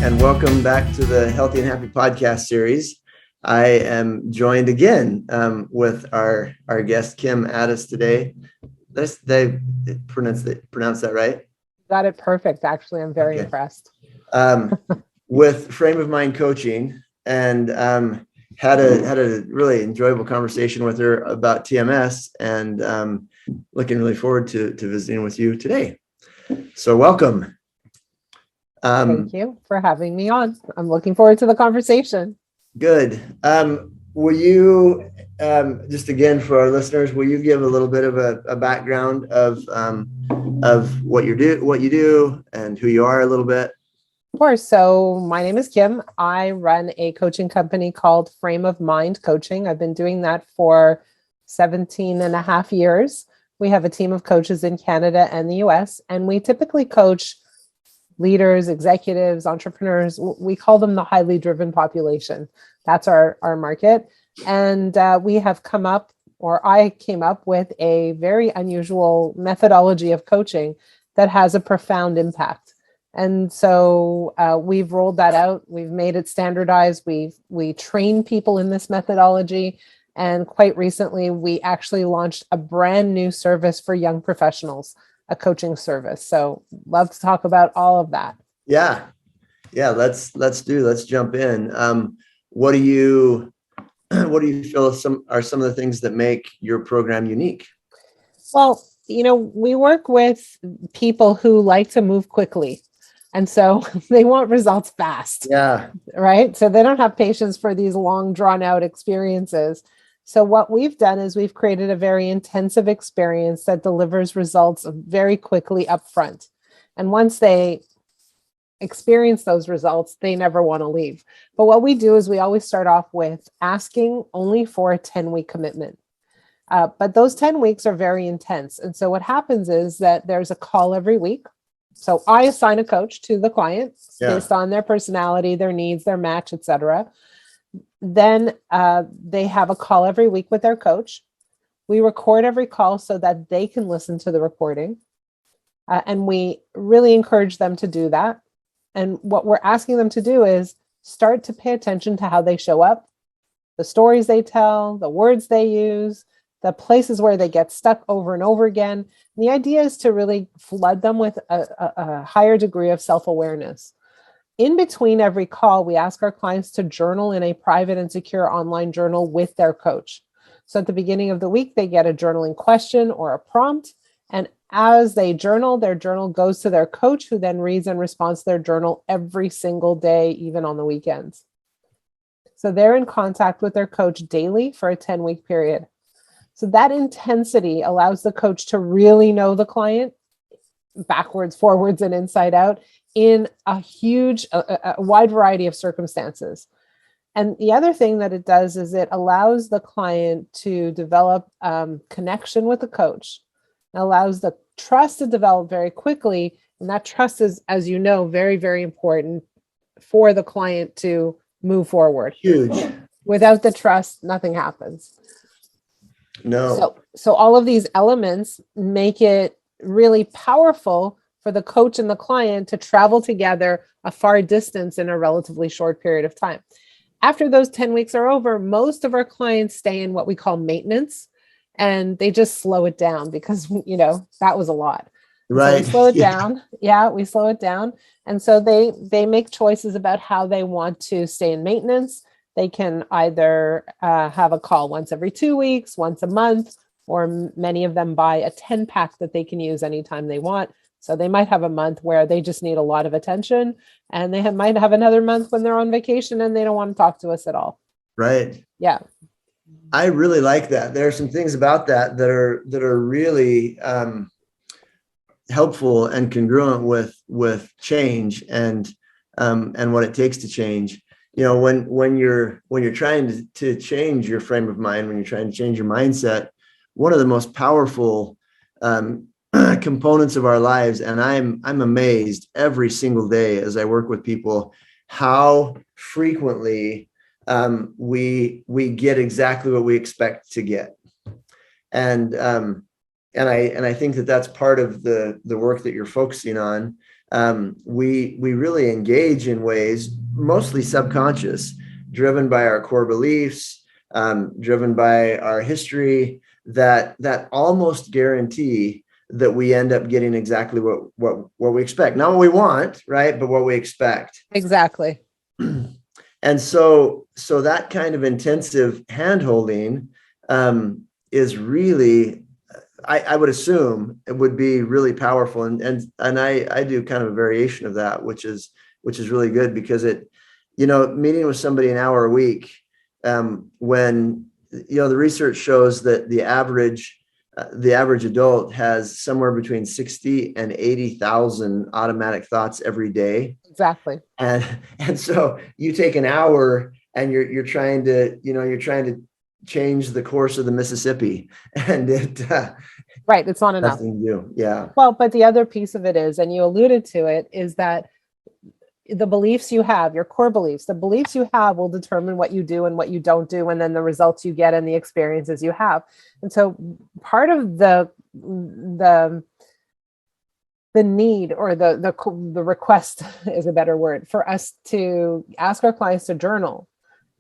and welcome back to the Healthy and Happy podcast series. I am joined again with our guest, Kim Ades, today. They pronounce that right? Got it perfect. Actually, I'm very impressed. With Frame of Mind Coaching, and had a really enjoyable conversation with her about TMS, and looking really forward to visiting with you today. So welcome. Thank you for having me on. I'm looking forward to the conversation. Good. Will you, just again for our listeners, will you give a little bit of a background of what you do and who you are a little bit? Of course. So my name is Kim. I run a coaching company called Frame of Mind Coaching. I've been doing that for 17 and a half years. We have a team of coaches in Canada and the US, and we typically coach leaders, executives, entrepreneurs. We call them the highly driven population. That's our market. And we have come up, or I came up with a very unusual methodology of coaching that has a profound impact. And so we've rolled that out. We've made it standardized. We train people in this methodology. And quite recently, we actually launched a brand new service for young professionals, a coaching service. So love to talk about all of that. Yeah. Let's jump in. What do you feel are some of the things that make your program unique? Well, we work with people who like to move quickly. And so they want results fast. Yeah. Right. So they don't have patience for these long drawn out experiences. So what we've done is we've created a very intensive experience that delivers results very quickly up front. And once they experience those results, they never want to leave. But what we do is we always start off with asking only for a 10-week commitment. But those 10 weeks are very intense. And so what happens is that there's a call every week. So I assign a coach to the client based on their personality, their needs, their match, etc. Then they have a call every week with their coach. We record every call so that they can listen to the recording. And we really encourage them to do that. And what we're asking them to do is start to pay attention to how they show up, the stories they tell, the words they use, the places where they get stuck over and over again. And the idea is to really flood them with a higher degree of self-awareness. In between every call, we ask our clients to journal in a private and secure online journal with their coach. So at the beginning of the week, they get a journaling question or a prompt. And as they journal, their journal goes to their coach, who then reads and responds to their journal every single day, even on the weekends. So they're in contact with their coach daily for a 10-week period. So that intensity allows the coach to really know the client backwards, forwards, and inside out in a huge, a wide variety of circumstances. And the other thing that it does is it allows the client to develop connection with the coach. It allows the trust to develop very quickly. And that trust is, as you know, very, very important for the client to move forward. Huge. Without the trust, nothing happens. No. So all of these elements make it really powerful for the coach and the client to travel together a far distance in a relatively short period of time. After those 10 weeks are over, most of our clients stay in what we call maintenance, and they just slow it down because, that was a lot. Right. So we slow it down. Yeah, we slow it down. And so they make choices about how they want to stay in maintenance. They can either have a call once every 2 weeks, once a month, or many of them buy a 10-pack that they can use anytime they want. So they might have a month where they just need a lot of attention, and they might have another month when they're on vacation and they don't want to talk to us at all. Right. Yeah. I really like that. There are some things about that are really helpful and congruent with change and what it takes to change. When you're trying to change your frame of mind, when you're trying to change your mindset, one of the most powerful components of our lives, and I'm amazed every single day as I work with people, how frequently we get exactly what we expect to get. And I think that that's part of the work that you're focusing on. we really engage in ways mostly subconscious, driven by our core beliefs, driven by our history, that almost guarantee that we end up getting exactly what we expect. Not what we want, right? But what we expect. Exactly. And so that kind of intensive handholding is really, I would assume it would be really powerful. And I do kind of a variation of that, which is really good, because it, meeting with somebody an hour a week, when, the research shows that the average adult has somewhere between 60 and 80,000 automatic thoughts every day. Exactly. And so you take an hour and you're trying to change the course of the Mississippi, and right. It's not enough. Nothing to do. Yeah. Well, but the other piece of it is, and you alluded to it, is that the beliefs you have, your core beliefs, the beliefs you have will determine what you do and what you don't do, and then the results you get and the experiences you have. And so part of the need, or the request is a better word, for us to ask our clients to journal,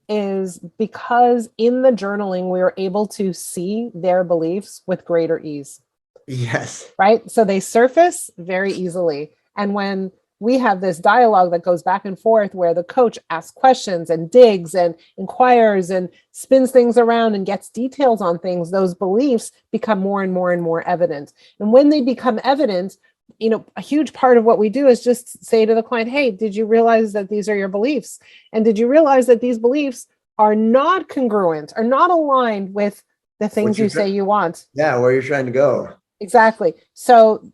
is because in the journaling, we are able to see their beliefs with greater ease. Yes. Right. So they surface very easily. And when we have this dialogue that goes back and forth, where the coach asks questions and digs and inquires and spins things around and gets details on things, those beliefs become more and more and more evident. And when they become evident, a huge part of what we do is just say to the client, hey, did you realize that these are your beliefs? And did you realize that these beliefs are not congruent, are not aligned with the things you say you want? Yeah, where you're trying to go. Exactly. So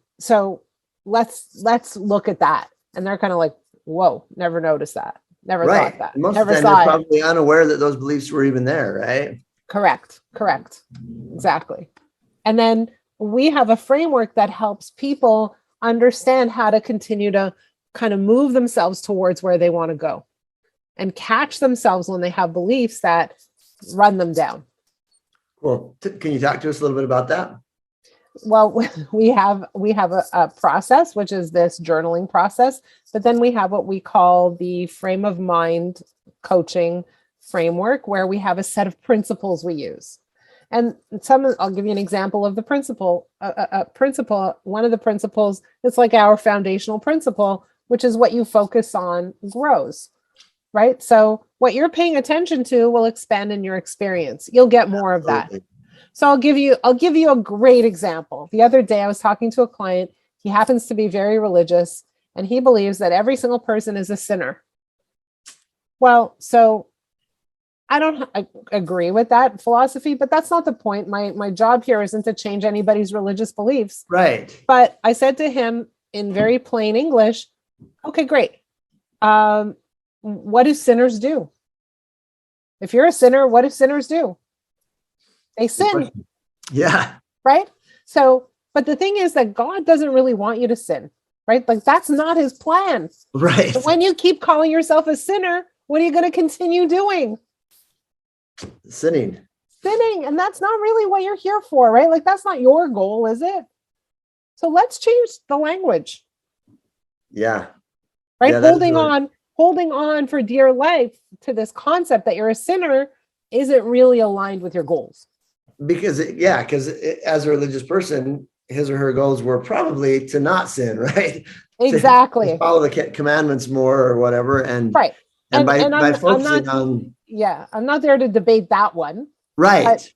let's look at that. And they're kind of like, whoa, never noticed that. Never thought that. Most never of the time they're probably unaware that those beliefs were even there, right? Correct. Exactly. And then we have a framework that helps people understand how to continue to kind of move themselves towards where they want to go, and catch themselves when they have beliefs that run them down. Cool. Can you talk to us a little bit about that? Well, we have a process, which is this journaling process, but then we have what we call the frame of mind coaching framework, where we have a set of principles we use. And I'll give you an example of the principle. One of the principles, it's like our foundational principle, which is what you focus on grows, right? So what you're paying attention to will expand in your experience. You'll get more of that. So I'll give you a great example. The other day I was talking to a client. He happens to be very religious, and he believes that every single person is a sinner. Well, so I don't agree with that philosophy, but that's not the point. My job here isn't to change anybody's religious beliefs. Right. But I said to him in very plain English, okay, great. What do sinners do? If you're a sinner, what do sinners do? They sin. Yeah. Right. So, but the thing is that God doesn't really want you to sin, right? Like, that's not his plan. Right. So when you keep calling yourself a sinner, what are you going to continue doing? Sinning. And that's not really what you're here for, right? Like, that's not your goal, is it? So let's change the language. Yeah. Right. Yeah, holding on for dear life to this concept that you're a sinner isn't really aligned with your goals. Because as a religious person, his or her goals were probably to not sin, right? Exactly. To follow the commandments more or whatever. And right. And by focusing on. Yeah, I'm not there to debate that one. Right.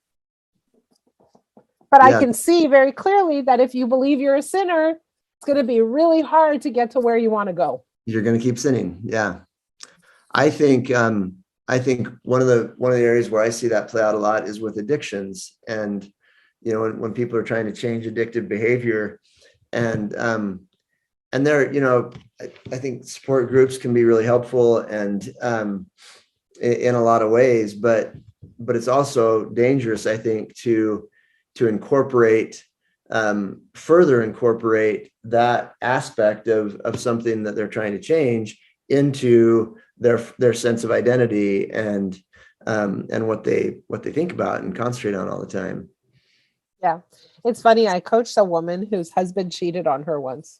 But I can see very clearly that if you believe you're a sinner, it's going to be really hard to get to where you want to go. You're going to keep sinning. Yeah. I think one of the areas where I see that play out a lot is with addictions. And, when people are trying to change addictive behavior, and there, I think support groups can be really helpful and in a lot of ways, but it's also dangerous, I think, to further incorporate that aspect of something that they're trying to change into their sense of identity and what they think about and concentrate on all the time. Yeah. It's funny. I coached a woman whose husband cheated on her once.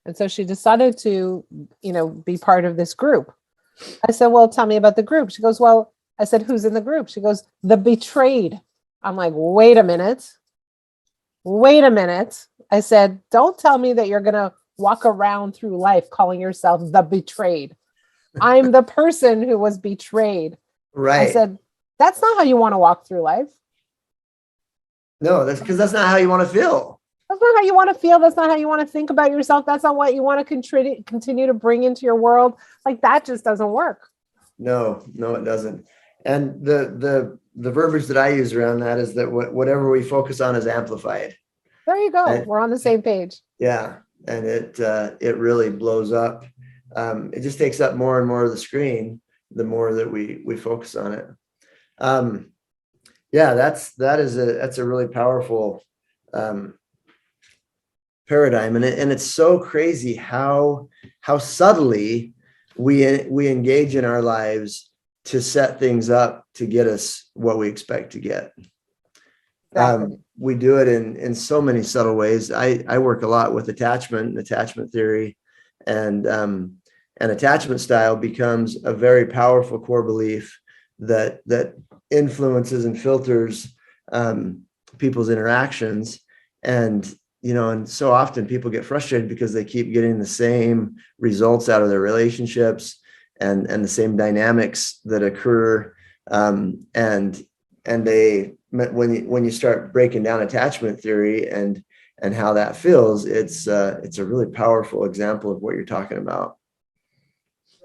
And so she decided to, be part of this group. I said, well, tell me about the group. She goes, well, I said, who's in the group? She goes, the betrayed. I'm like, wait a minute. I said, don't tell me that you're going to walk around through life calling yourself the betrayed. I'm the person who was betrayed. Right. I said, that's not how you want to walk through life. No, that's because that's not how you want to feel. That's not how you want to feel. That's not how you want to think about yourself. That's not what you want to continue to bring into your world. Like, that just doesn't work. No, it doesn't. And the verbiage that I use around that is that whatever we focus on is amplified. There you go. We're on the same page. Yeah. And it really blows up. It just takes up more and more of the screen, the more that we focus on it. That's a really powerful paradigm. And it's so crazy how subtly we engage in our lives to set things up to get us what we expect to get. Exactly. We do it in so many subtle ways. I work a lot with attachment theory, and attachment style becomes a very powerful core belief that influences and filters people's interactions. And so often people get frustrated because they keep getting the same results out of their relationships and the same dynamics that occur. And when you start breaking down attachment theory and how that feels, it's a really powerful example of what you're talking about.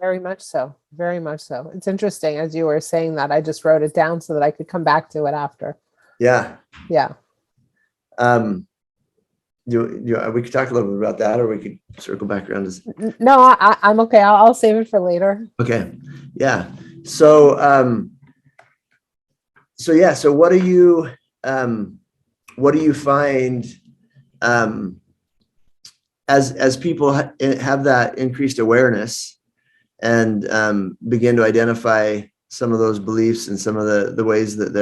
Very much so. Very much so. It's interesting. As you were saying that, I just wrote it down so that I could come back to it after. Yeah. Yeah. We could talk a little bit about that, or we could circle back around to... No, I'm okay. I'll save it for later. Okay. Yeah. So what do you find as people have that increased awareness and begin to identify some of those beliefs and some of the ways that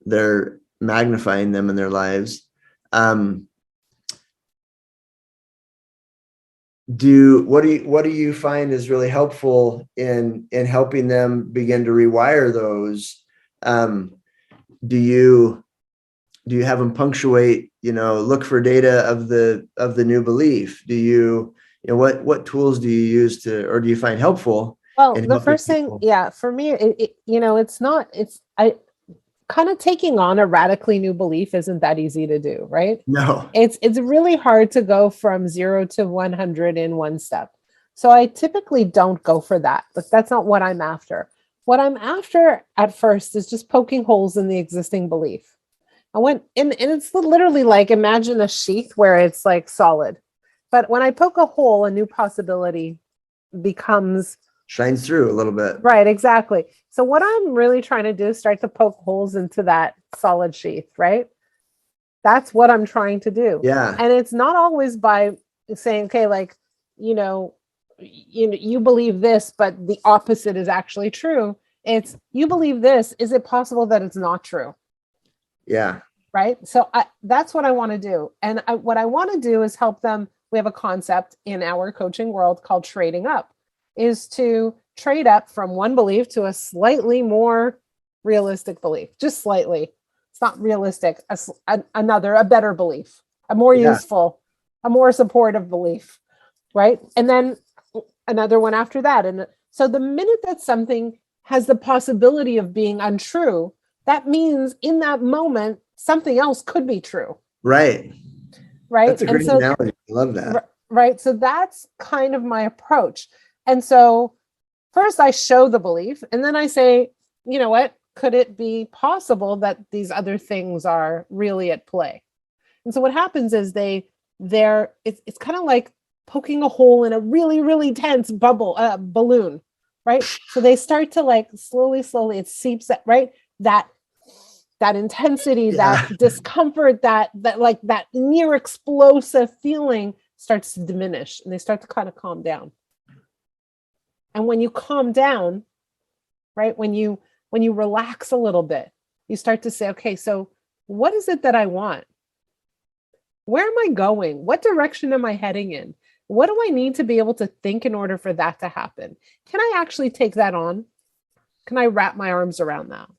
they're magnifying them in their lives? What do you find is really helpful in helping them begin to rewire those? Do you have them punctuate, look for data of the new belief? Do you what tools do you use or do you find helpful? Well, the first thing, for me, it's kind of taking on a radically new belief isn't that easy to do, right? No. It's really hard to go from 0 to 100 in one step. So I typically don't go for that, but that's not what I'm after. What I'm after at first is just poking holes in the existing belief. And it's literally like, imagine a sheath where it's like solid. But when I poke a hole, a new possibility shines through a little bit. Right, exactly. So what I'm really trying to do is start to poke holes into that solid sheath, right? That's what I'm trying to do. Yeah. And it's not always by saying, okay, like, you believe this, but the opposite is actually true. It's, you believe this. Is it possible that it's not true? Yeah. Right. So that's what I want to do. And what I want to do is help them. We have a concept in our coaching world called trading up, is to trade up from one belief to a slightly more realistic belief, just slightly. It's not realistic. A better belief, a more useful, a more supportive belief. Right. And then another one after that. And so the minute that something has the possibility of being untrue, that means in that moment, something else could be true. Right. Right. That's a great analogy. I love that. Right. So that's kind of my approach. And so first I show the belief, and then I say, you know what, could it be possible that these other things are really at play? And so what happens is it's kind of like poking a hole in a really, really tense balloon, right? So they start to like slowly, it seeps that, right? That intensity, that discomfort, that near explosive feeling starts to diminish, and they start to kind of calm down. And when you calm down, right, when you relax a little bit, you start to say, okay, so what is it that I want? Where am I going? What direction am I heading in? What do I need to be able to think in order for that to happen? Can I actually take that on? Can I wrap my arms around that?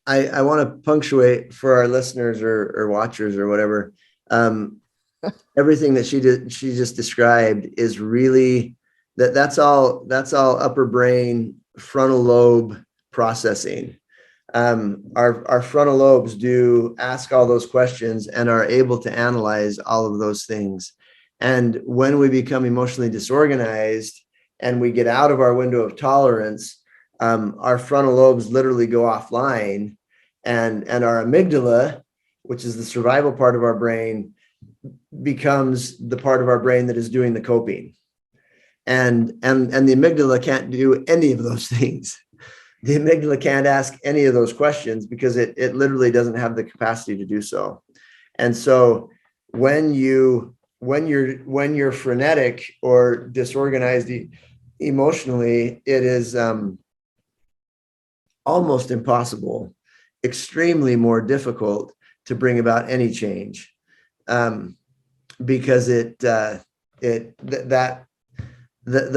I want to punctuate for our listeners or watchers or whatever. Everything that she just described is really that's all upper brain frontal lobe processing. Our frontal lobes do ask all those questions and are able to analyze all of those things. And when we become emotionally disorganized and we get out of our window of tolerance, our frontal lobes literally go offline, and our amygdala, which is the survival part of our brain, becomes the part of our brain that is doing the coping. And the amygdala can't do any of those things. The amygdala can't ask any of those questions because it literally doesn't have the capacity to do so. And so when you're frenetic or disorganized emotionally, it is almost impossible, extremely more difficult to bring about any change, because the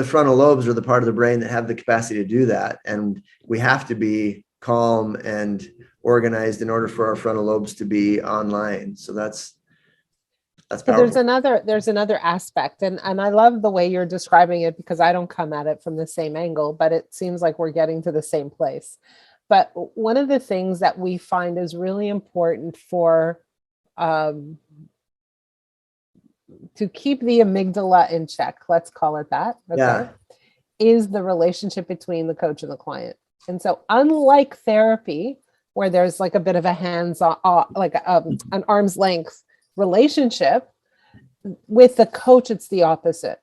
frontal lobes are the part of the brain that have the capacity to do that, and we have to be calm and organized in order for our frontal lobes to be online. So that's powerful. There's another aspect, and I love the way you're describing it, because I don't come at it from the same angle, but it seems like we're getting to the same place. But one of the things that we find is really important for to keep the amygdala in check, let's call it that, okay, Yeah. is the relationship between the coach and the client. And so unlike therapy, where there's like a bit of a hands-on, like an arm's length relationship, with the coach, it's the opposite.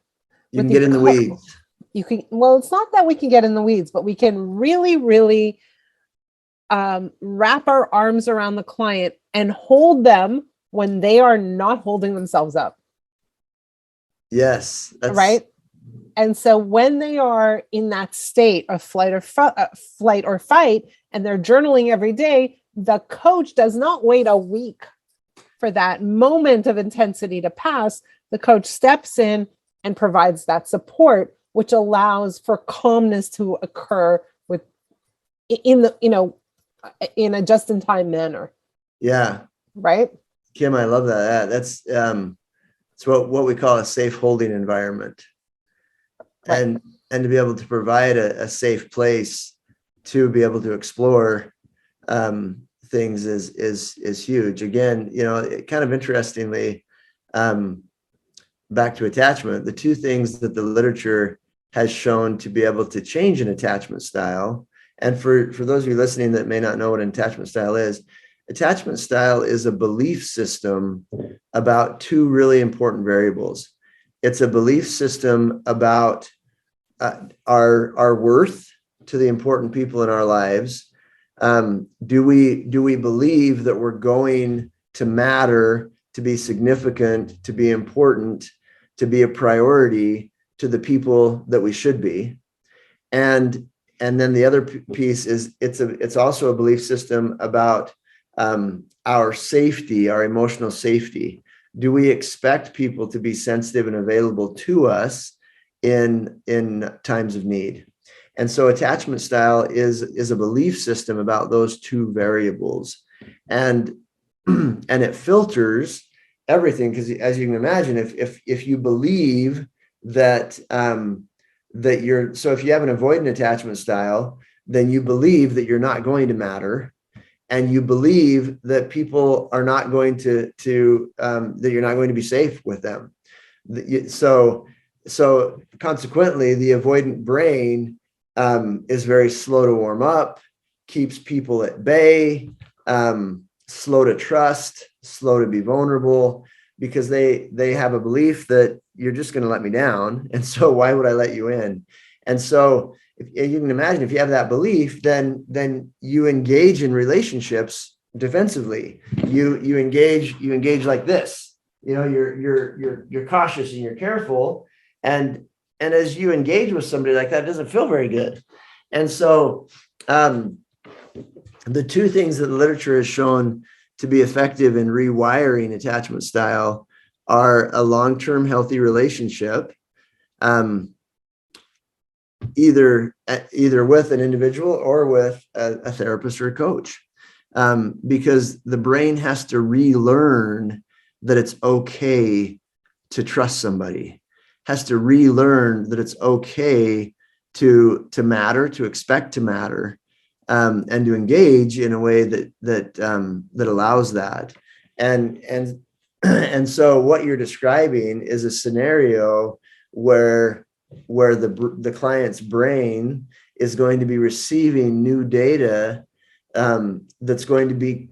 You can get in the weeds. It's not that we can get in the weeds, but we can really, really wrap our arms around the client and hold them when they are not holding themselves up. Yes. Right. And so when they are in that state of flight or fight, and they're journaling every day, the coach does not wait a week for that moment of intensity to pass. The coach steps in and provides that support, which allows for calmness to occur in a just-in-time manner. Yeah. Right. Kim, I love that. That's it's what we call a safe holding environment. Right. And to be able to provide a safe place to be able to explore things is huge. Again, kind of interestingly, back to attachment, the two things that the literature has shown to be able to change an attachment style. And for those of you listening that may not know what an attachment style is a belief system about two really important variables. It's a belief system about our worth to the important people in our lives. Do we believe that we're going to matter, to be significant, to be important, to be a priority to the people that we should be? And then the other piece is it's also a belief system about our safety, our emotional safety. Do we expect people to be sensitive and available to us in times of need? And so attachment style is a belief system about those two variables, and it filters everything, because as you can imagine, if you believe that if you have an avoidant attachment style, then you believe that you're not going to matter, and you believe that people are not going to that you're not going to be safe with them. So consequently, the avoidant brain is very slow to warm up, keeps people at bay, slow to trust, slow to be vulnerable, because they have a belief that you're just going to let me down. And so why would I let you in? And so if you can imagine, if you have that belief, then you engage in relationships defensively. You engage like this. You're cautious and you're careful. And as you engage with somebody like that, it doesn't feel very good. And so the two things that the literature has shown to be effective in rewiring attachment style are a long-term healthy relationship, either with an individual or with a therapist or a coach, because the brain has to relearn that it's okay to trust somebody, has to relearn that it's okay to matter, to expect to matter, and to engage in a way that allows that. And so what you're describing is a scenario where the client's brain is going to be receiving new data, that's going to be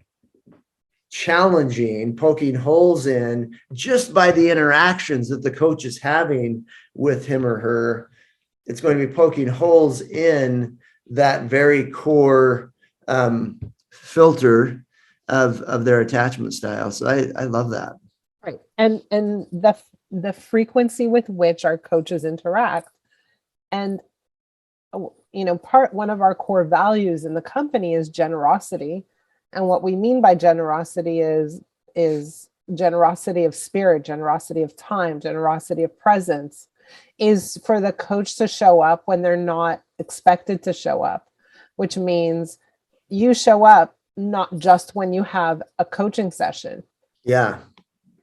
challenging, poking holes in just by the interactions that the coach is having with him or her. It's going to be poking holes in that very core filter of their attachment style. So I love that. Right. And the frequency with which our coaches interact. And one of our core values in the company is generosity. And what we mean by generosity is generosity of spirit, generosity of time, generosity of presence, is for the coach to show up when they're not expected to show up, which means you show up not just when you have a coaching session. Yeah.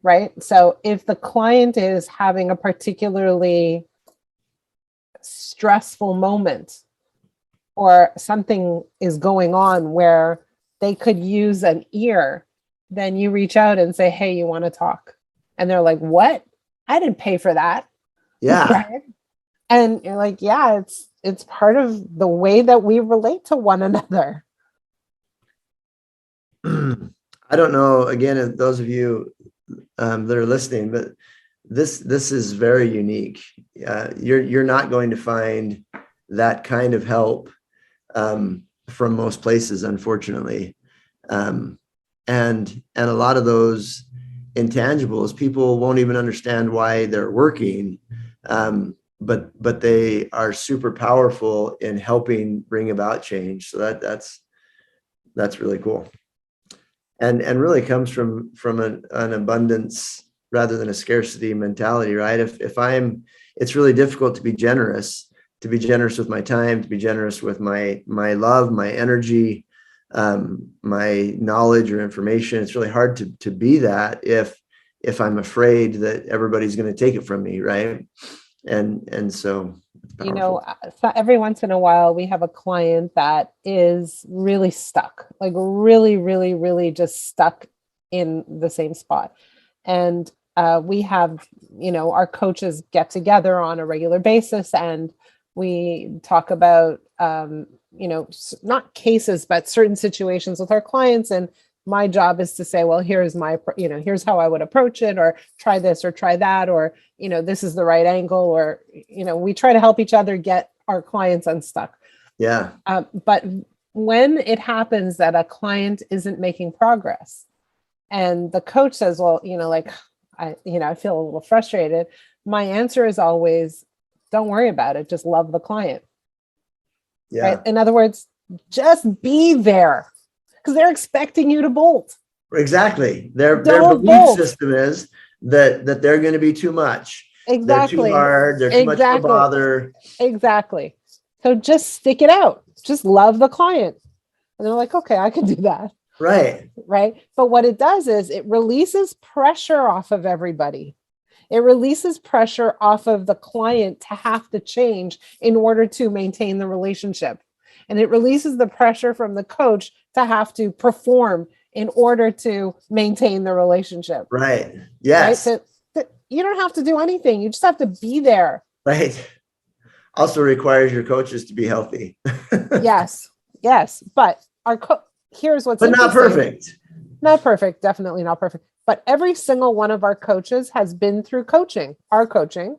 Right. So if the client is having a particularly stressful moment, or something is going on where they could use an ear, then you reach out and say, hey, you want to talk? And they're like, what? I didn't pay for that. Yeah. Right? And you're like, yeah, it's part of the way that we relate to one another. I don't know, again, if those of you that are listening, but this is very unique. You're not going to find that kind of help from most places, unfortunately. And a lot of those intangibles, people won't even understand why they're working, but they are super powerful in helping bring about change. So that's really cool, and really comes from an abundance rather than a scarcity mentality, right? It's really difficult to be generous with my time, to be generous with my love, my energy, my knowledge or information. It's really hard to be that if I'm afraid that everybody's going to take it from me, right? And so it's powerful. So every once in a while we have a client that is really stuck, like really, really, really just stuck in the same spot. And we have, our coaches get together on a regular basis and we talk about, not cases, but certain situations with our clients. And my job is to say, well, here's here's how I would approach it, or try this or try that, or, this is the right angle, or, we try to help each other get our clients unstuck. Yeah. But when it happens that a client isn't making progress and the coach says, well, I feel a little frustrated, my answer is always, don't worry about it. Just love the client. Yeah. Right? In other words, just be there because they're expecting you to bolt. Exactly. Their Don't belief bolt. system is that they're going to be too much. Exactly. They're too hard. They're too much of a bother. Exactly. So just stick it out. Just love the client. And they're like, okay, I can do that. Right. Right. But what it does is it releases pressure off of everybody. It releases pressure off of the client to have to change in order to maintain the relationship. And it releases the pressure from the coach to have to perform in order to maintain the relationship. Right. Yes. Right? So you don't have to do anything. You just have to be there. Right. Also requires your coaches to be healthy. Yes. But here's what's but not perfect. Not perfect. Definitely not perfect. But every single one of our coaches has been through our coaching,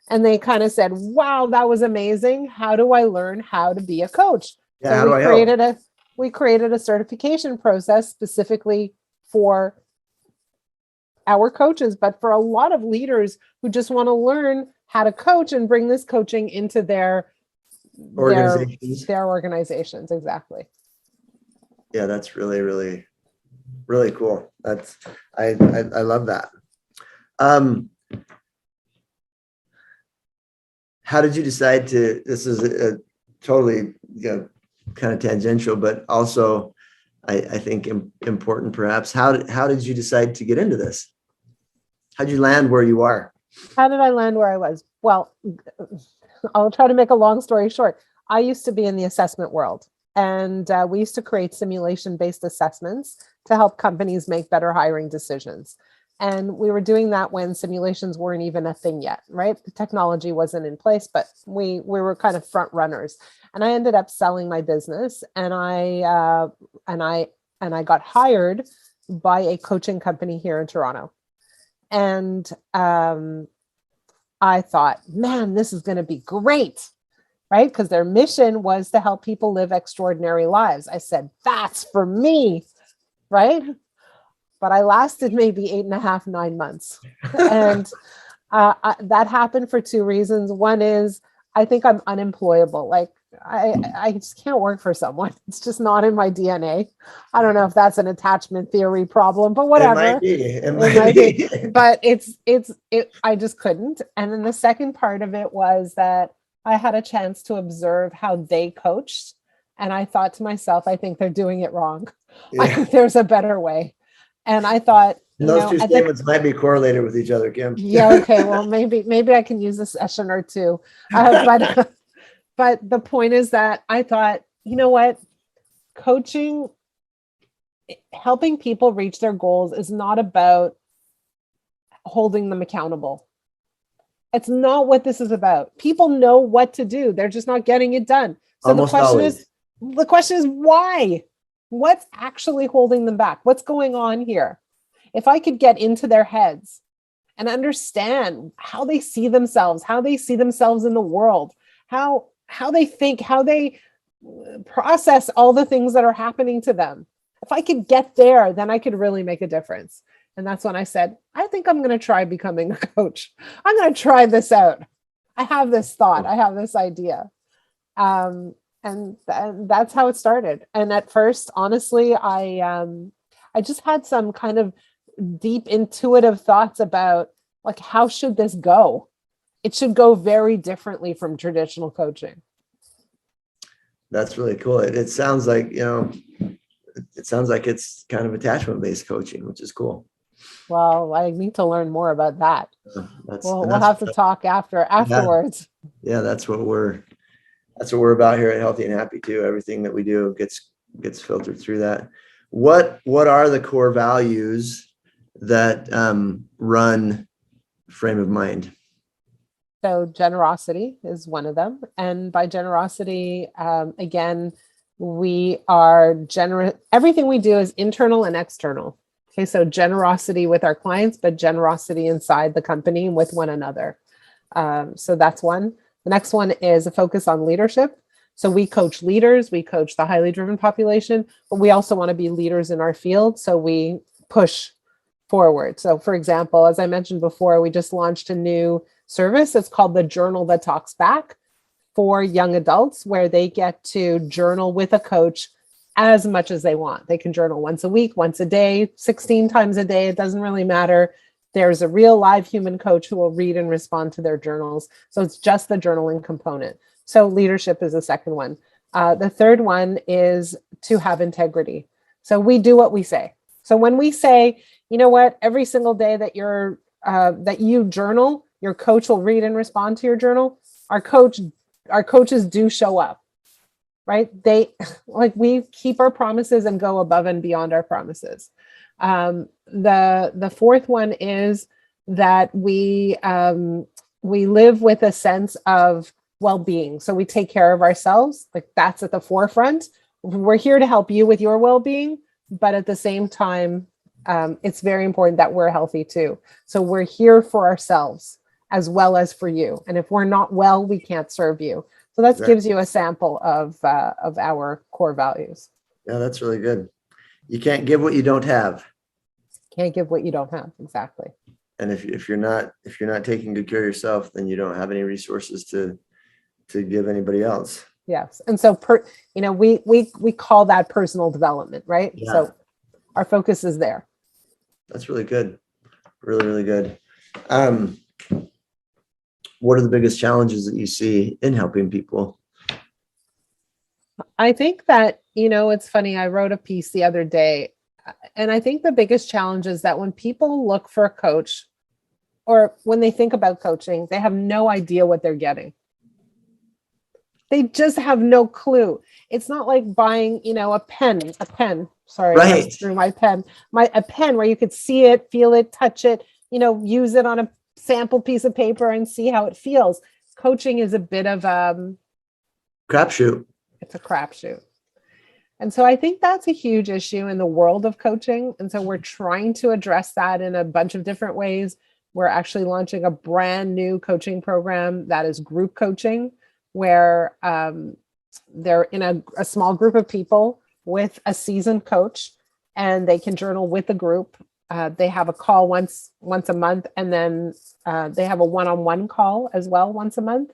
and they kind of said, wow, that was amazing. How do I learn how to be a coach? Yeah, So we created a certification process specifically for our coaches, but for a lot of leaders who just want to learn how to coach and bring this coaching into their organizations. Exactly. Yeah, that's really, really, really cool. I love that. How did you decide to, this is a totally, kind of tangential, but also I think important perhaps. How did you decide to get into this? How did you land where you are? How did I land where I was? Well, I'll try to make a long story short. I used to be in the assessment world, and we used to create simulation-based assessments to help companies make better hiring decisions. And we were doing that when simulations weren't even a thing yet, right? The technology wasn't in place, but we were kind of front runners. And I ended up selling my business, and I got hired by a coaching company here in Toronto. And I thought, man, this is going to be great, right? Because their mission was to help people live extraordinary lives. I said, that's for me, right? But I lasted maybe 8.5, 9 months. And that happened for two reasons. One is I think I'm unemployable. Like I just can't work for someone. It's just not in my DNA. I don't know if that's an attachment theory problem, but whatever. It might be. But I just couldn't. And then the second part of it was that I had a chance to observe how they coached. And I thought to myself, I think they're doing it wrong. Yeah. I think there's a better way. And I thought, those two statements might be correlated with each other, Kim. Yeah. Okay. Well, maybe I can use a session or two. But the point is that I thought, you know what, coaching, helping people reach their goals is not about holding them accountable. It's not what this is about. People know what to do. They're just not getting it done. So the question is why? What's actually holding them back? What's going on here? If I could get into their heads and understand how they see themselves in the world, how they think, how they process all the things that are happening to them. If I could get there, then I could really make a difference. And that's when I said, I think I'm going to try becoming a coach. I'm going to try this out. I have this thought. I have this idea. And that's how it started. And at first, honestly, I just had some kind of deep intuitive thoughts about like, how should this go? It should go very differently from traditional coaching. That's really cool. It sounds like, it's kind of attachment-based coaching, which is cool. Well, I need to learn more about that. We'll have to talk afterwards. Yeah, that's what we're about here at Healthy and Happy too. Everything that we do gets filtered through that. What are the core values that run Frame of Mind? So generosity is one of them. And by generosity, again, we are generous. Everything we do is internal and external. Okay, so generosity with our clients, but generosity inside the company with one another. So that's one. The next one is a focus on leadership. So we coach leaders, we coach the highly driven population, but we also want to be leaders in our field. So we push forward. So for example, as I mentioned before, we just launched a new service. It's called the Journal That Talks Back for young adults, where they get to journal with a coach as much as they want. They can journal once a week, once a day, 16 times a day. It doesn't really matter. There's a real live human coach who will read and respond to their journals. So it's just the journaling component. So leadership is the second one. The third one is to have integrity. So we do what we say. So when we say, you know what, every single day that you journal, your coach will read and respond to your journal. Our coaches do show up, right? We keep our promises and go above and beyond our promises. The fourth one is that we live with a sense of well-being. So we take care of ourselves. Like that's at the forefront. We're here to help you with your well-being, but at the same time, it's very important that we're healthy too. So we're here for ourselves as well as for you. And if we're not well, we can't serve you. So that gives you a sample of our core values. Yeah, that's really good. You can't give what you don't have. Can't give what you don't have. Exactly. And if you're not taking good care of yourself, then you don't have any resources to give anybody else. Yes. And so we call that personal development, right? Yeah. So our focus is there. That's really good. Really, really good. Um, what are the biggest challenges that you see in helping people? I think that, it's funny. I wrote a piece the other day, and I think the biggest challenge is that when people look for a coach or when they think about coaching, they have no idea what they're getting. They just have no clue. It's not like buying, a pen. Sorry, Right. through my pen. A pen where you could see it, feel it, touch it, use it on a sample piece of paper and see how it feels. Coaching is a bit of Crapshoot. it's a crapshoot. And so I think that's a huge issue in the world of coaching. And so we're trying to address that in a bunch of different ways. We're actually launching a brand new coaching program that is group coaching, where they're in a small group of people with a seasoned coach, and they can journal with the group. They have a call once a month, and then they have a one-on-one call as well once a month.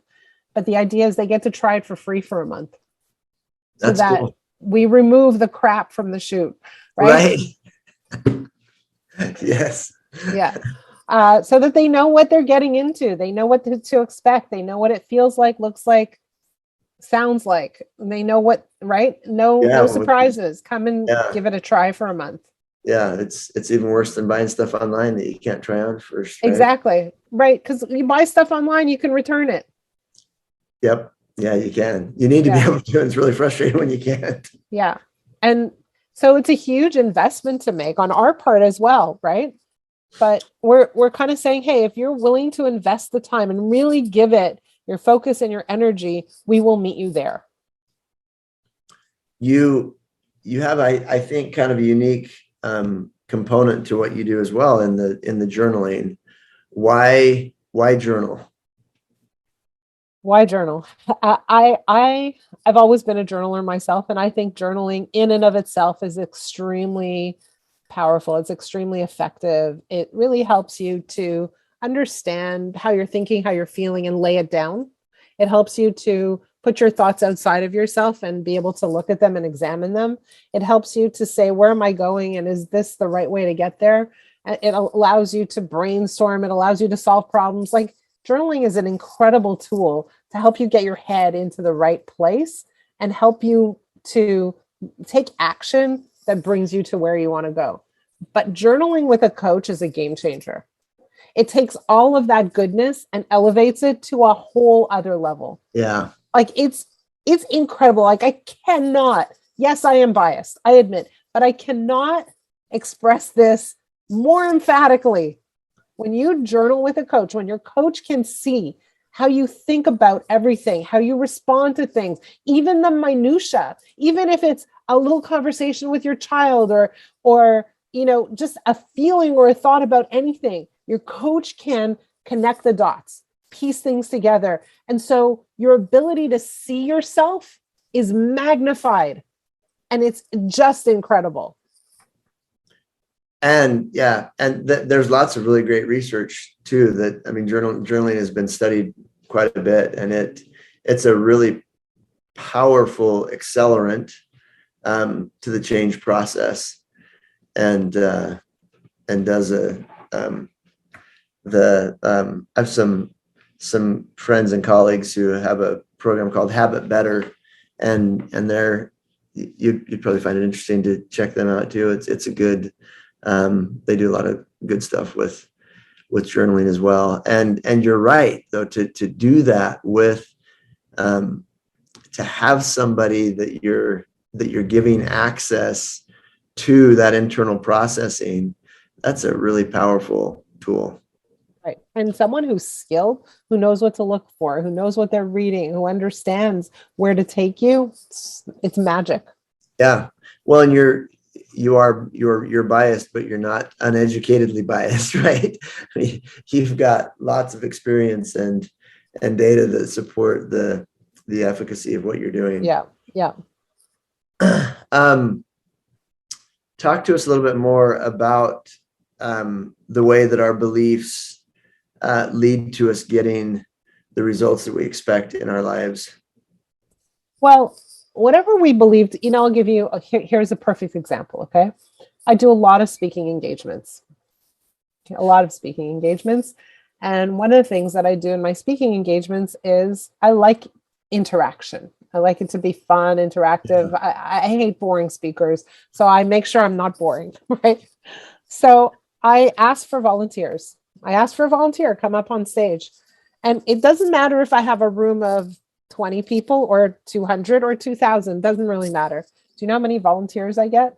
But the idea is they get to try it for free for a month. So That's that cool. we remove the crap from the chute, right? Yes. Yeah. So that they know what they're getting into. They know what to expect. They know what it feels like, looks like, sounds like. And they know what, right? No surprises. Come and give it a try for a month. Yeah, it's even worse than buying stuff online that you can't try on first. Right? Exactly. Right. Because you buy stuff online, you can return it. Yep. Yeah, you can. You need to be able to. It's really frustrating when you can't. Yeah. And so it's a huge investment to make on our part as well, right? But we're kind of saying, hey, if you're willing to invest the time and really give it your focus and your energy, we will meet you there. You have, I think, kind of a unique component to what you do as well in the journaling. Why journal? Why journal? I've always been a journaler myself, and I think journaling in and of itself is extremely powerful. It's extremely effective. It really helps you to understand how you're thinking, how you're feeling, and lay it down. It helps you to put your thoughts outside of yourself and be able to look at them and examine them. It helps you to say, where am I going? And is this the right way to get there? It allows you to brainstorm. It allows you to solve problems. Like, journaling is an incredible tool to help you get your head into the right place and help you to take action that brings you to where you want to go. But journaling with a coach is a game changer. It takes all of that goodness and elevates it to a whole other level. Yeah. Like it's incredible. Like I cannot, yes, I am biased, I admit, but I cannot express this more emphatically. When you journal with a coach, when your coach can see how you think about everything, how you respond to things, even the minutia, even if it's a little conversation with your child or just a feeling or a thought about anything, your coach can connect the dots, piece things together. And so your ability to see yourself is magnified, and it's just incredible. And there's lots of really great research too. That, I mean, journaling has been studied quite a bit, and it's a really powerful accelerant to the change process, and does I have some friends and colleagues who have a program called Habit Better, and they're you'd probably find it interesting to check them out too. It's a good. They do a lot of good stuff with journaling as well. And you're right, though, to do that with, to have somebody that you're giving access to that internal processing, that's a really powerful tool. Right. And someone who's skilled, who knows what to look for, who knows what they're reading, who understands where to take you, it's magic. Yeah. Well, and you're biased, but you're not uneducatedly biased, right? You've got lots of experience and data that support the efficacy of what you're doing. Yeah. Talk to us a little bit more about the way that our beliefs lead to us getting the results that we expect in our lives. Well, whatever we believed, I'll give you, here's a perfect example. Okay. I do a lot of speaking engagements. a lot of speaking engagements. And one of the things that I do in my speaking engagements is I like interaction. I like it to be fun, interactive. I hate boring speakers. So I make sure I'm not boring, right? So I ask for volunteers. I ask for a volunteer, come up on stage. And it doesn't matter if I have a room of 20 people or 200 or 2,000, doesn't really matter. Do you know how many volunteers I get?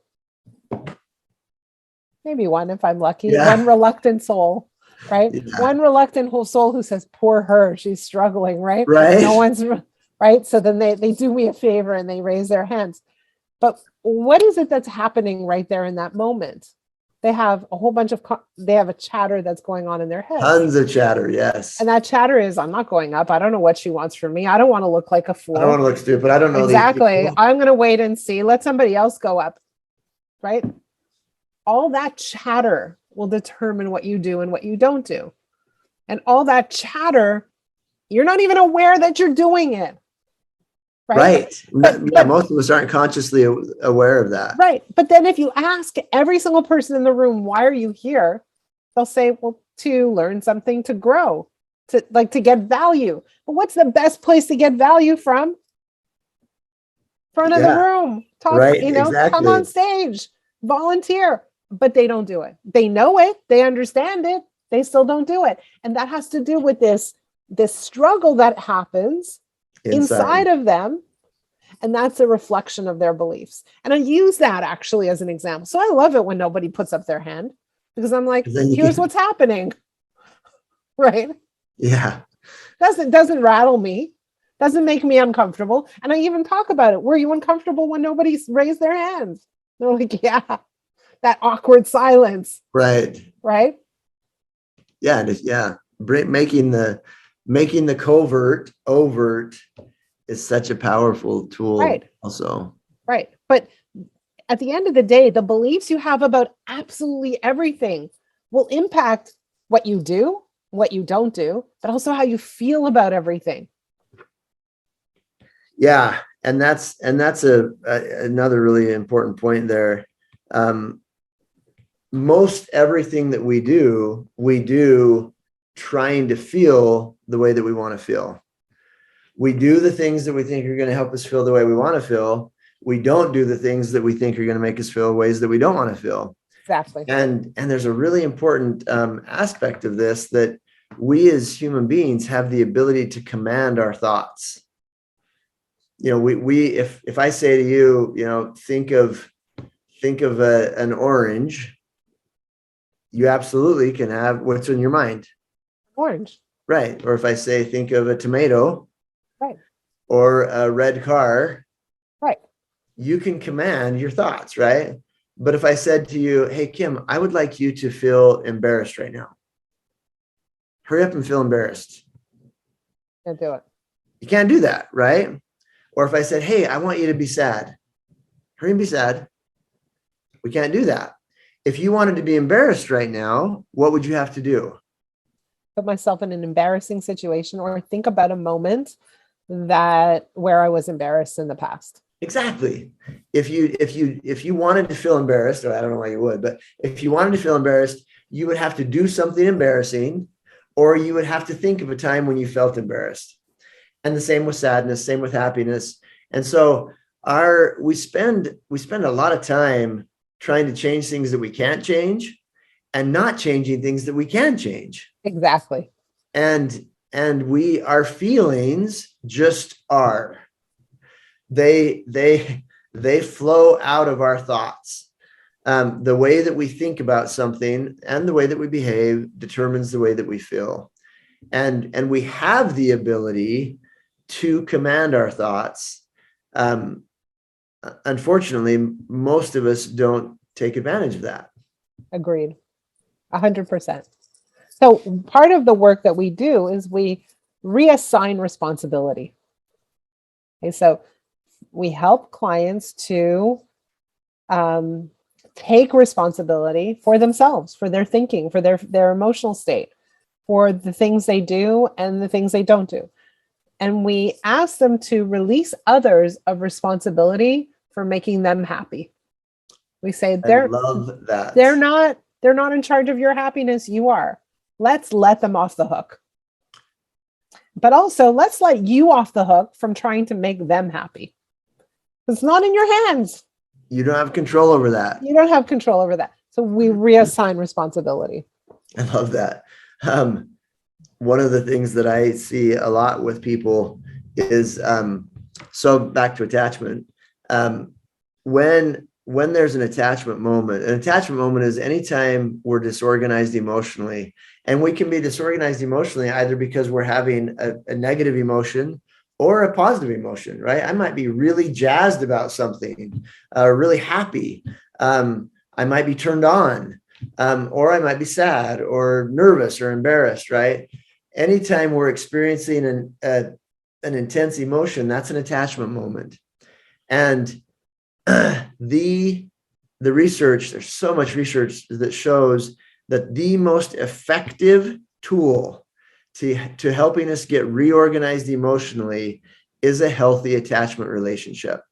Maybe one if I'm lucky. Yeah. One reluctant soul, right? Yeah. One reluctant whole soul who says, poor her, she's struggling, right? Right. No one's, right? So then they do me a favor and they raise their hands. But what is it that's happening right there in that moment? They have a whole bunch of, they have a chatter that's going on in their head. Tons of chatter, yes. And that chatter is, I'm not going up. I don't know what she wants from me. I don't want to look like a fool. I don't want to look stupid. I don't know. Exactly. I'm going to wait and see. Let somebody else go up, right? All that chatter will determine what you do and what you don't do. And all that chatter, you're not even aware that you're doing it. Right. But most of us aren't consciously aware of that. Right. But then if you ask every single person in the room, why are you here? They'll say, well, to learn something, to grow, to get value. But what's the best place to get value from? Front of the room. Talk, exactly. Come on stage, volunteer. But they don't do it. They know it. They understand it. They still don't do it. And that has to do with this struggle that happens inside of them. And that's a reflection of their beliefs. And I use that actually as an example. So I love it when nobody puts up their hand because I'm like, here's what's happening. Right? Yeah. Doesn't rattle me. Doesn't make me uncomfortable. And I even talk about it. Were you uncomfortable when nobody's raised their hands? They're like, yeah, that awkward silence. Right. Right. Yeah. Yeah. Making the covert overt is such a powerful tool. Right. Also. Right. But at the end of the day, the beliefs you have about absolutely everything will impact what you do, what you don't do, but also how you feel about everything. Yeah. And that's another really important point there. Most everything that we do trying to feel the way that we want to feel. We do the things that we think are going to help us feel the way we want to feel. We don't do the things that we think are going to make us feel ways that we don't want to feel. Exactly. And there's a really important aspect of this that we as human beings have the ability to command our thoughts. If I say to you, think of an orange, you absolutely can have what's in your mind. Orange. Right. Or if I say, think of a tomato. Right. Or a red car. Right. You can command your thoughts, right? But if I said to you, hey, Kim, I would like you to feel embarrassed right now. Hurry up and feel embarrassed. Can't do it. You can't do that, right? Or if I said, hey, I want you to be sad. Hurry and be sad. We can't do that. If you wanted to be embarrassed right now, what would you have to do? Put myself in an embarrassing situation or think about a moment where I was embarrassed in the past. Exactly. If you wanted to feel embarrassed, or I don't know why you would, but if you wanted to feel embarrassed, you would have to do something embarrassing, or you would have to think of a time when you felt embarrassed. And the same with sadness, same with happiness. And so we spend a lot of time trying to change things that we can't change and not changing things that we can change. Exactly. And our feelings just are. They flow out of our thoughts. The way that we think about something and the way that we behave determines the way that we feel. And we have the ability to command our thoughts. Unfortunately, most of us don't take advantage of that. Agreed. 100%. So part of the work that we do is we reassign responsibility. Okay, so we help clients to take responsibility for themselves, for their thinking, for their emotional state, for the things they do and the things they don't do. And we ask them to release others of responsibility for making them happy. We say they're I love that. They're not They're not in charge of your happiness. You are. Let's let them off the hook. But also, let's let you off the hook from trying to make them happy. It's not in your hands. You don't have control over that. You don't have control over that. So we reassign responsibility. I love that. One of the things that I see a lot with people is, so back to attachment. When there's an attachment moment is anytime we're disorganized emotionally, and we can be disorganized emotionally either because we're having a negative emotion or a positive emotion, right? I might be really jazzed about something, really happy. I might be turned on, or I might be sad or nervous or embarrassed, right? Anytime we're experiencing an intense emotion, that's an attachment moment. And the research, there's so much research that shows that the most effective tool to helping us get reorganized emotionally is a healthy attachment relationship.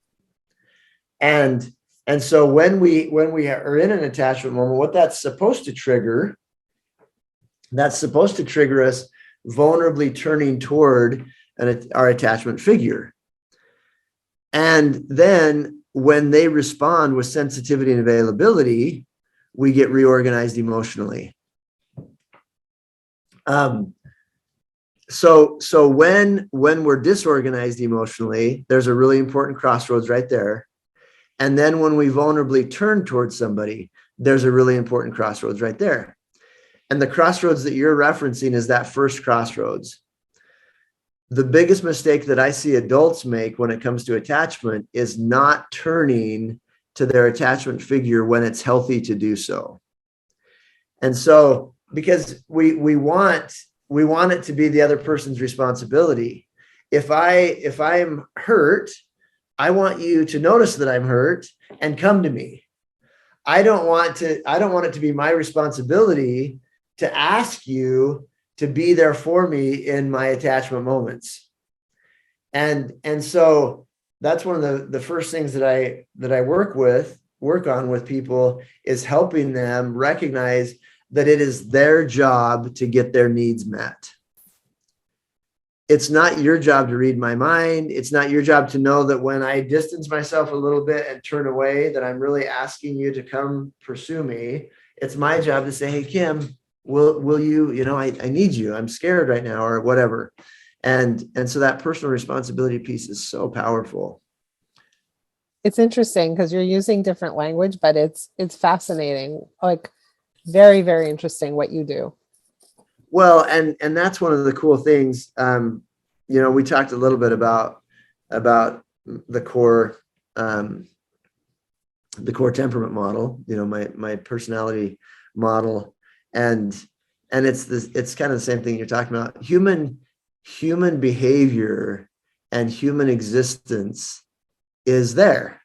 And so when we are in an attachment moment, what that's supposed to trigger us vulnerably turning toward our attachment figure. And then when they respond with sensitivity and availability, we get reorganized emotionally. So when we're disorganized emotionally, there's a really important crossroads right there. And then when we vulnerably turn towards somebody, there's a really important crossroads right there. And the crossroads that you're referencing is that first crossroads. The biggest mistake that I see adults make when it comes to attachment is not turning to their attachment figure when it's healthy to do so. And so, because we want it to be the other person's responsibility. If I'm hurt, I want you to notice that I'm hurt and come to me. I don't want it to be my responsibility to ask you to be there for me in my attachment moments. And so that's one of the first things that I work on with people is helping them recognize that it is their job to get their needs met. It's not your job to read my mind. It's not your job to know that when I distance myself a little bit and turn away, that I'm really asking you to come pursue me. It's my job to say, hey, Kim, will you, I need you. I'm scared right now or whatever. And so that personal responsibility piece is so powerful. It's interesting because you're using different language, but it's fascinating. Like very, very interesting what you do. Well, and that's one of the cool things. We talked a little bit about the core temperament model, my personality model, and it's kind of the same thing you're talking about. Human behavior and human existence is there,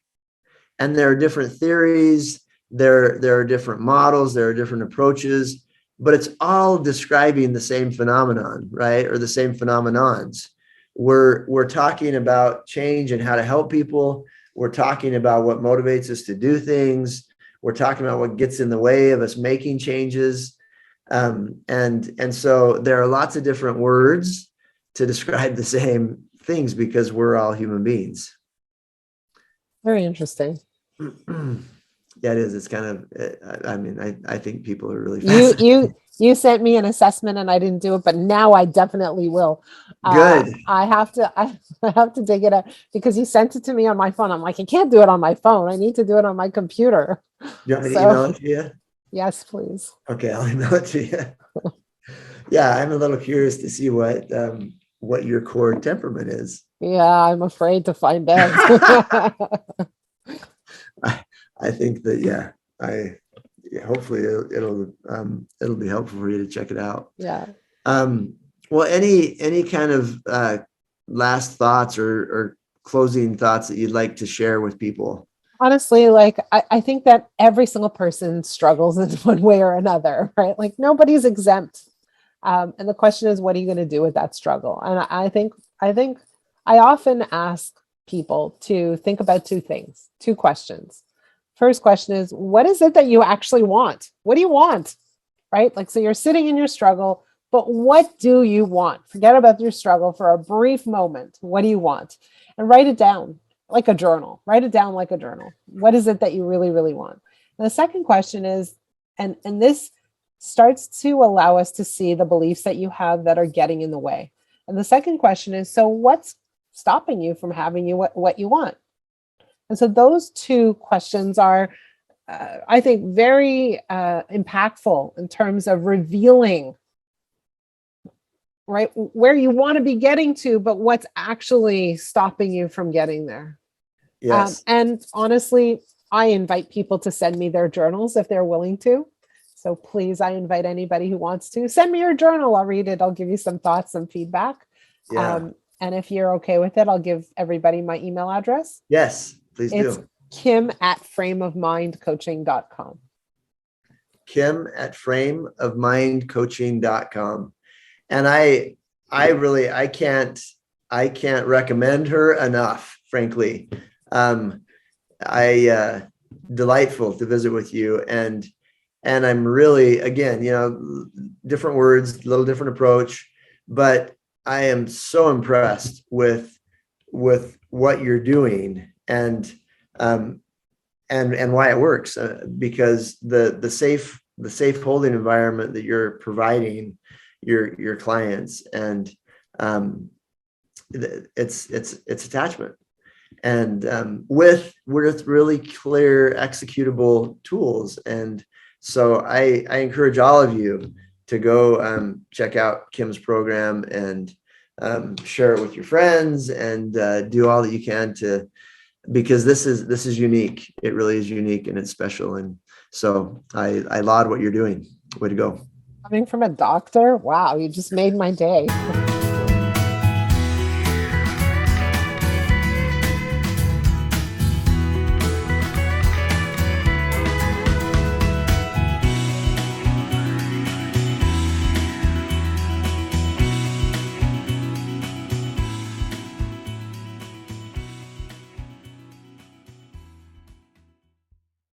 and there are different theories. There are different models. There are different approaches. But it's all describing the same phenomenon, right? Or the same phenomenons. We're talking about change and how to help people. We're talking about what motivates us to do things. We're talking about what gets in the way of us making changes. And so there are lots of different words to describe the same things because we're all human beings. Very interesting. Yeah, it is. It's kind of, I think people are really fascinated. You sent me an assessment and I didn't do it, but now I definitely will. Good. I have to dig it up because you sent it to me on my phone. I'm like, I can't do it on my phone. I need to do it on my computer. You want me to email it to you? Yes, please. Okay, I'll email it to you. Yeah, I'm a little curious to see what your core temperament is. Yeah, I'm afraid to find out. I think that hopefully it'll be helpful for you to check it out. Yeah. Well, any kind of last thoughts or closing thoughts that you'd like to share with people? Honestly, I think that every single person struggles in one way or another, right? Like nobody's exempt. And the question is, what are you going to do with that struggle? And I think I often ask people to think about two questions. First question is, what is it that you actually want? What do you want? Right? Like, so you're sitting in your struggle, but what do you want? Forget about your struggle for a brief moment. What do you want? And write it down like a journal. Write it down like a journal. What is it that you really, really want? And the second question is, and this starts to allow us to see the beliefs that you have that are getting in the way. And the second question is, so what's stopping you from having what you want? And so those two questions are, I think, very impactful in terms of revealing, right, where you want to be getting to, but what's actually stopping you from getting there. Yes. And honestly, I invite people to send me their journals if they're willing to. So please, I invite anybody who wants to send me your journal. I'll read it. I'll give you some thoughts, some feedback. Yeah. And if you're okay with it, I'll give everybody my email address. Yes, please It's do. Kim@frameofmindcoaching.com. Kim@frameofmindcoaching.com. And I can't recommend her enough, frankly. Delightful to visit with you. And I'm really, again, different words, a little different approach, but I am so impressed with what you're doing and why it works, because the safe holding environment that you're providing your clients, and it's attachment, and with really clear executable tools. And so I encourage all of you to go check out Kim's program and share it with your friends, and do all that you can because this is unique. It really is unique, and it's special. And so I laud what you're doing. Way to go. Coming from a doctor, wow, you just made my day.